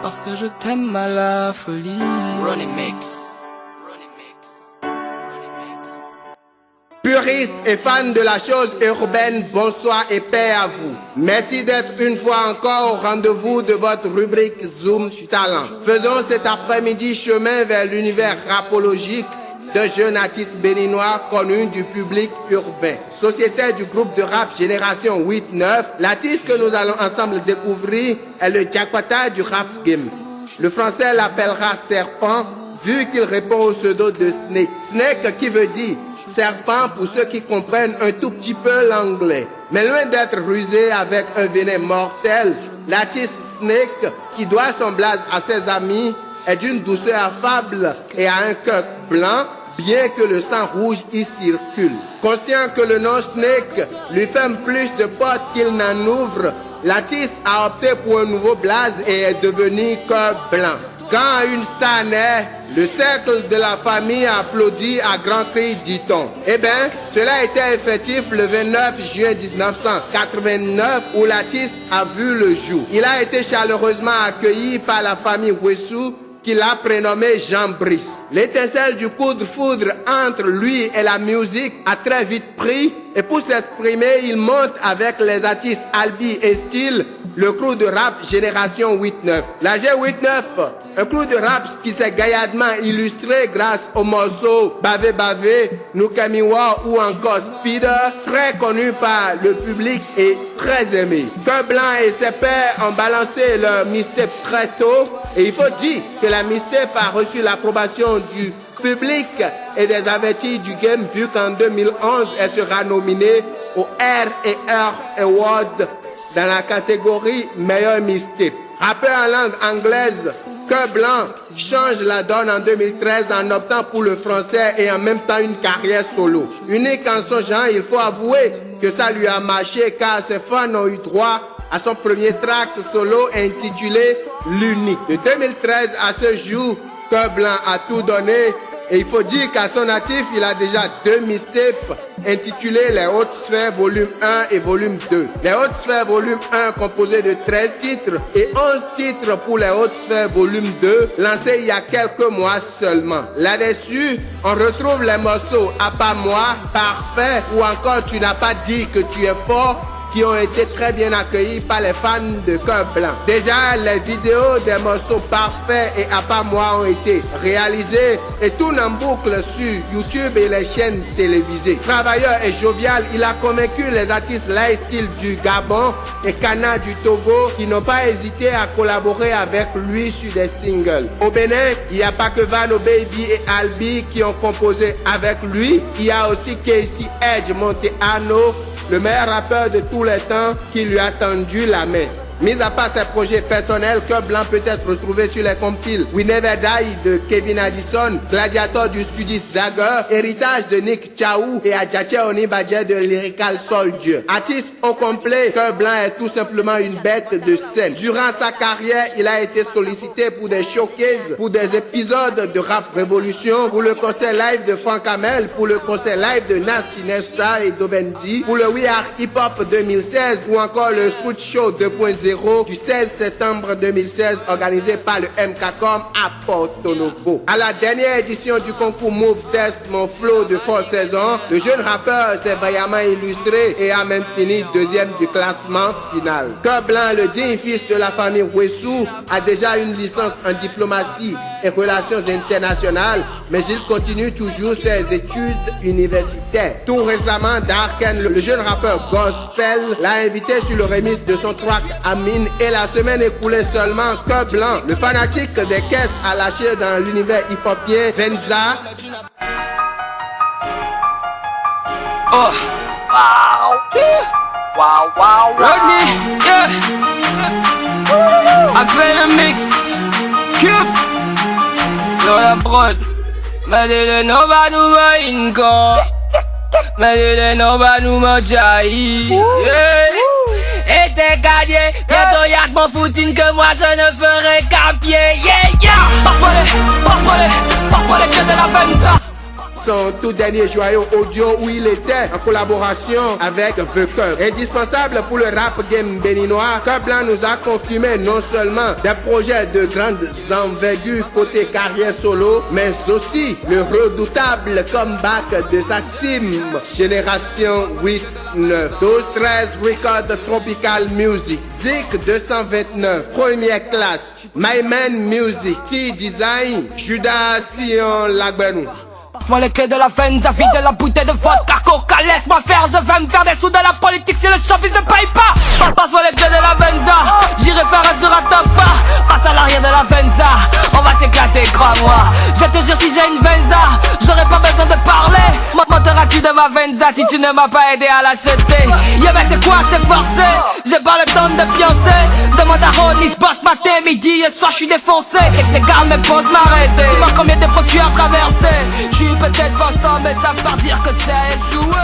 parce que je t'aime à la folie. Running Mix. Puristes et fans de la chose urbaine, bonsoir et paix à vous. Merci d'être une fois encore au rendez-vous de votre rubrique Zoom Talent. Faisons cet après-midi chemin vers l'univers rapologique de jeunes artistes béninois connus du public urbain. Sociétaire du groupe de rap Génération 8-9, l'artiste que nous allons ensemble découvrir est le Diakwata du rap game. Le français l'appellera Serpent, vu qu'il répond au pseudo de Snake. Snake qui veut dire serpent pour ceux qui comprennent un tout petit peu l'anglais. Mais loin d'être rusé avec un venin mortel, l'artiste Snake, qui doit son blaze à ses amis, est d'une douceur affable et a un cœur blanc, bien que le sang rouge y circule. Conscient que le nom Snake lui ferme plus de portes qu'il n'en ouvre, l'artiste a opté pour un nouveau blaze et est devenu cœur blanc. Quand une star naît, le cercle de la famille applaudit à grands cris, dit-on. Eh bien, cela était effectif le 29 juin 1989 où l'artiste a vu le jour. Il a été chaleureusement accueilli par la famille Wessou, qu'il a prénommé Jean Brice. L'étincelle du coup de foudre entre lui et la musique a très vite pris et pour s'exprimer, il monte avec les artistes Albi et Style, le crew de rap Génération 8-9. La G8-9, un crew de rap qui s'est gaillardement illustré grâce aux morceaux Bavé Bavé, Noukamiwa ou encore Speeder, très connu par le public et très aimé. Cœur Blanc et ses pairs ont balancé leur mixtape très tôt et il faut dire que la mixtape a reçu l'approbation du public et des avertis du game vu qu'en 2011, elle sera nominée au R&R Award dans la catégorie meilleur mixtape. Rappeur en langue anglaise, Cœur Blanc change la donne en 2013 en optant pour le français et en même temps une carrière solo. Unique en son genre, il faut avouer que ça lui a marché car ses fans ont eu droit à son premier track solo intitulé L'Unique. De 2013 à ce jour, Cœur Blanc a tout donné et il faut dire qu'à son actif, il a déjà 2 mixtapes intitulés Les Hautes Sphères volume 1 et volume 2. Les Hautes Sphères volume 1 composé de 13 titres et 11 titres pour Les Hautes Sphères volume 2 lancé il y a quelques mois seulement. Là-dessus, on retrouve les morceaux À pas moi, Parfait ou encore Tu n'as pas dit que tu es fort qui ont été très bien accueillis par les fans de Cœur Blanc. Déjà, les vidéos des morceaux Parfaits et À pas moi ont été réalisées et tournent en boucle sur YouTube et les chaînes télévisées. Travailleur et jovial, il a convaincu les artistes Lifestyle du Gabon et Kana du Togo qui n'ont pas hésité à collaborer avec lui sur des singles. Au Bénin, il n'y a pas que Vano Baby et Albi qui ont composé avec lui. Il y a aussi Casey Edge Monteano, le meilleur rappeur de tous les temps qui lui a tendu la main. Mis à part ses projets personnels, Cœur Blanc peut être retrouvé sur les compiles We Never Die de Kevin Addison, Gladiator du studiste Dagger, Héritage de Nick Chaou et Adjache Onibadje de Lyrical Soldier. Artiste au complet, Cœur Blanc est tout simplement une bête de scène. Durant sa carrière, il a été sollicité pour des showcases, pour des épisodes de Rap Révolution, pour le concert live de Frank Hamel, pour le concert live de Nasty Nesta et Dovendi, pour le We Are Hip Hop 2016 ou encore le Street Show 2.0 du 16 septembre 2016 organisé par le MKCOM à Porto Novo. À la dernière édition du concours Move Test Mon Flow de Force Saison, le jeune rappeur s'est vaillamment illustré et a même fini deuxième du classement final. Cœur Blanc, le digne fils de la famille Wessou, a déjà une licence en diplomatie et relations internationales, mais il continue toujours ses études universitaires. Tout récemment, Darken, le jeune rappeur gospel, l'a invité sur le remix de son track Amine et la semaine écoulée seulement, Cœur Blanc, le fanatique des caisses, a lâché dans l'univers hip-hopien Venza. Oh, wow, wow, wow, Rodney, yeah. I feel a mix, Cube, sur la prod. Me dile no va nous inco, me dile no va nous machaï, yeah. Et t'es gagné, bientôt y'a que mon foutine que moi je ne ferai qu'à pied, yeah, yeah. Passe-moi les, passe-moi les, passe-moi les clés de la Venza. son tout dernier joyau audio où il était en collaboration avec The Cub. Indispensable pour le rap game béninois, Cub Blanc nous a confirmé non seulement des projets de grande envergure côté carrière solo, mais aussi le redoutable comeback de sa team Génération 8-9. 12-13 Record Tropical Music, Zik 229, Première Classe, My Man Music, T-Design, Judas Sion Lagbenou. Passe-moi les clés de la Venza, vide la bouteille de vodka, coca, laisse-moi faire, je vais me faire des sous de la politique si le showbiz ne paye pas. Passe-moi les clés de la Venza, j'irai faire un tour à Topa. Passe à l'arrière de la Venza, on va s'éclater, crois-moi. Je te jure, si j'ai une Venza, j'aurais pas besoin de parler. Monteras-tu de ma Venza si tu ne m'as pas aidé à l'acheter? Yeah mais c'est quoi, c'est forcé, j'ai pas le temps de pioncer. Demande à Ronnie, j'bosse matin, midi et soir, j'suis défoncé. Et les gars me posent m'arrêter. Dis-moi combien de fois tu as traversé. J'suis peut-être pas ça, mais ça veut pas dire que j'ai échoué.